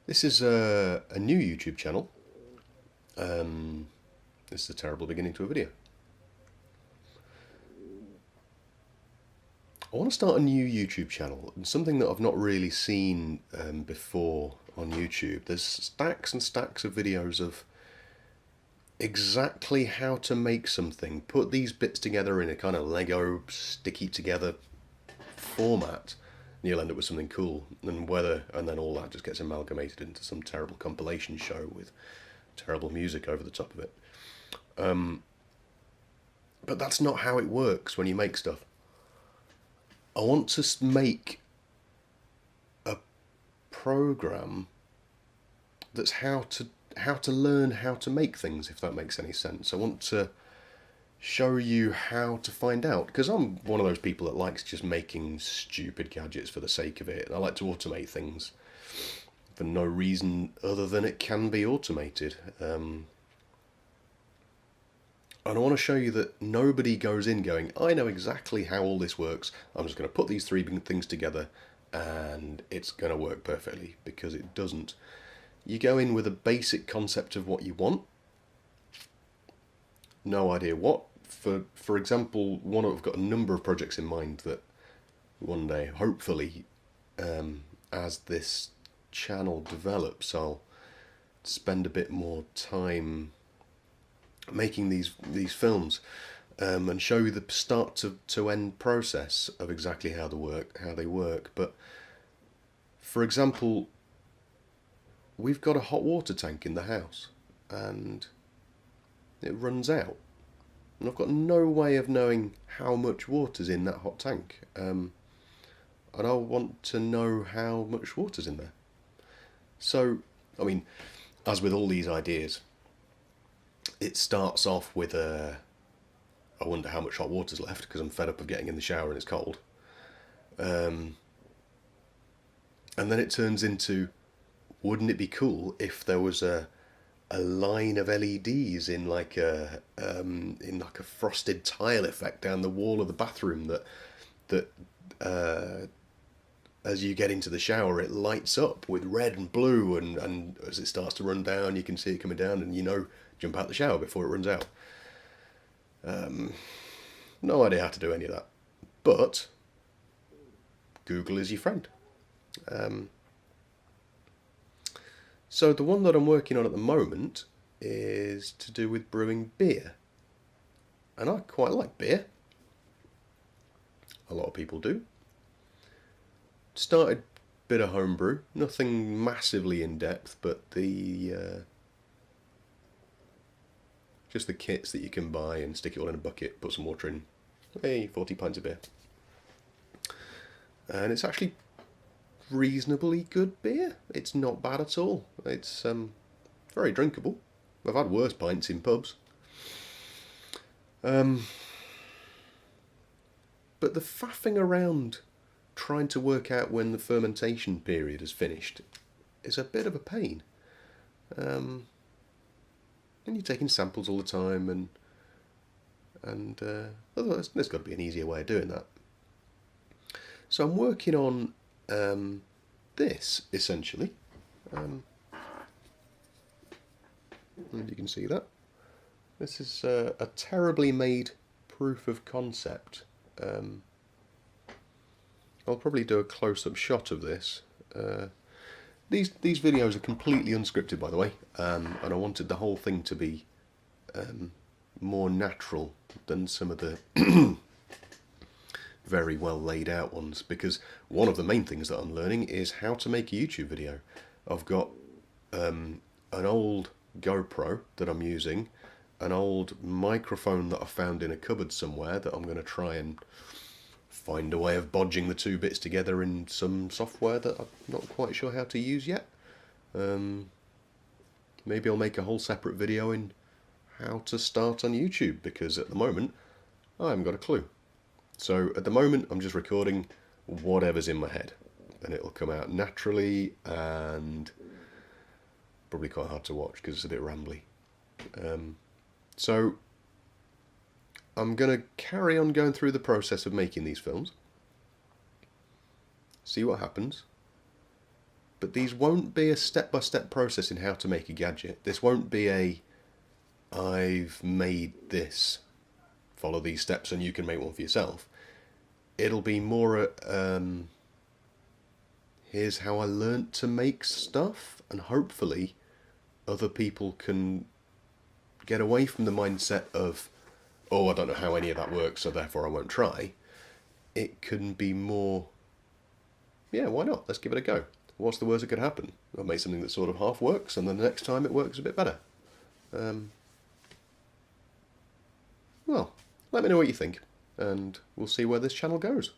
This is a new YouTube channel. This is a terrible beginning to a video. I want to start a new YouTube channel, and something that I've not really seen before on YouTube. There's stacks and stacks of videos of exactly how to make something, put these bits together in a kind of Lego sticky together format, and you'll end up with something cool. And then all that just gets amalgamated into some terrible compilation show with terrible music over the top of it. But that's not how it works when you make stuff. I want to make a program that's how to learn how to make things, if that makes any sense. I want to show you how to find out, because I'm one of those people that likes just making stupid gadgets for the sake of it, and I like to automate things for no reason other than it can be automated. And I want to show you that nobody goes in going, I know exactly how all this works, I'm just going to put these three things together and it's going to work perfectly, because it doesn't. You go in with a basic concept of what you want, no idea what. For example, I've got a number of projects in mind that one day, hopefully, as this channel develops, I'll spend a bit more time making these films, and show you the start to end process of exactly how they work. But for example, we've got a hot water tank in the house, and it runs out, and I've got no way of knowing how much water's in that hot tank, and I want to know how much water's in there. So, I mean, as with all these ideas, it starts off with I wonder how much hot water's left, because I'm fed up of getting in the shower and it's cold. And then it turns into, wouldn't it be cool if there was a line of LEDs in like a frosted tile effect down the wall of the bathroom that as you get into the shower it lights up with red and blue, and as it starts to run down you can see it coming down, and jump out the shower before it runs out. No idea how to do any of that, but Google is your friend. So the one that I'm working on at the moment is to do with brewing beer, and I quite like beer. A lot of people do. Started a bit of homebrew, nothing massively in depth, but just the kits that you can buy and stick it all in a bucket, put some water in. Hey, 40 pints of beer. And it's actually reasonably good beer. It's not bad at all. It's very drinkable. I've had worse pints in pubs. But the faffing around trying to work out when the fermentation period is finished is a bit of a pain. And you're taking samples all the time, and otherwise there's got to be an easier way of doing that. So I'm working on this, essentially. And you can see that. This is a terribly made proof of concept. I'll probably do a close-up shot of this. These videos are completely unscripted, by the way, and I wanted the whole thing to be more natural than some of the very well laid out ones, because one of the main things that I'm learning is how to make a YouTube video. I've got an old GoPro that I'm using, an old microphone that I found in a cupboard somewhere that I'm going to try and find a way of bodging the two bits together in some software that I'm not quite sure how to use yet. Maybe I'll make a whole separate video in how to start on YouTube, because at the moment I haven't got a clue. So at the moment I'm just recording whatever's in my head, and it'll come out naturally and probably quite hard to watch because it's a bit rambly. So I'm going to carry on going through the process of making these films, see what happens, But these won't be a step-by-step process in how to make a gadget. This won't be a, I've made this, follow these steps and you can make one for yourself. It'll be more here's how I learnt to make stuff, and hopefully other people can get away from the mindset of, oh, I don't know how any of that works, so therefore I won't try. It can be more, yeah, why not? Let's give it a go. What's the worst that could happen? I'll make something that sort of half works, and then the next time it works a bit better. Well, let me know what you think, and we'll see where this channel goes.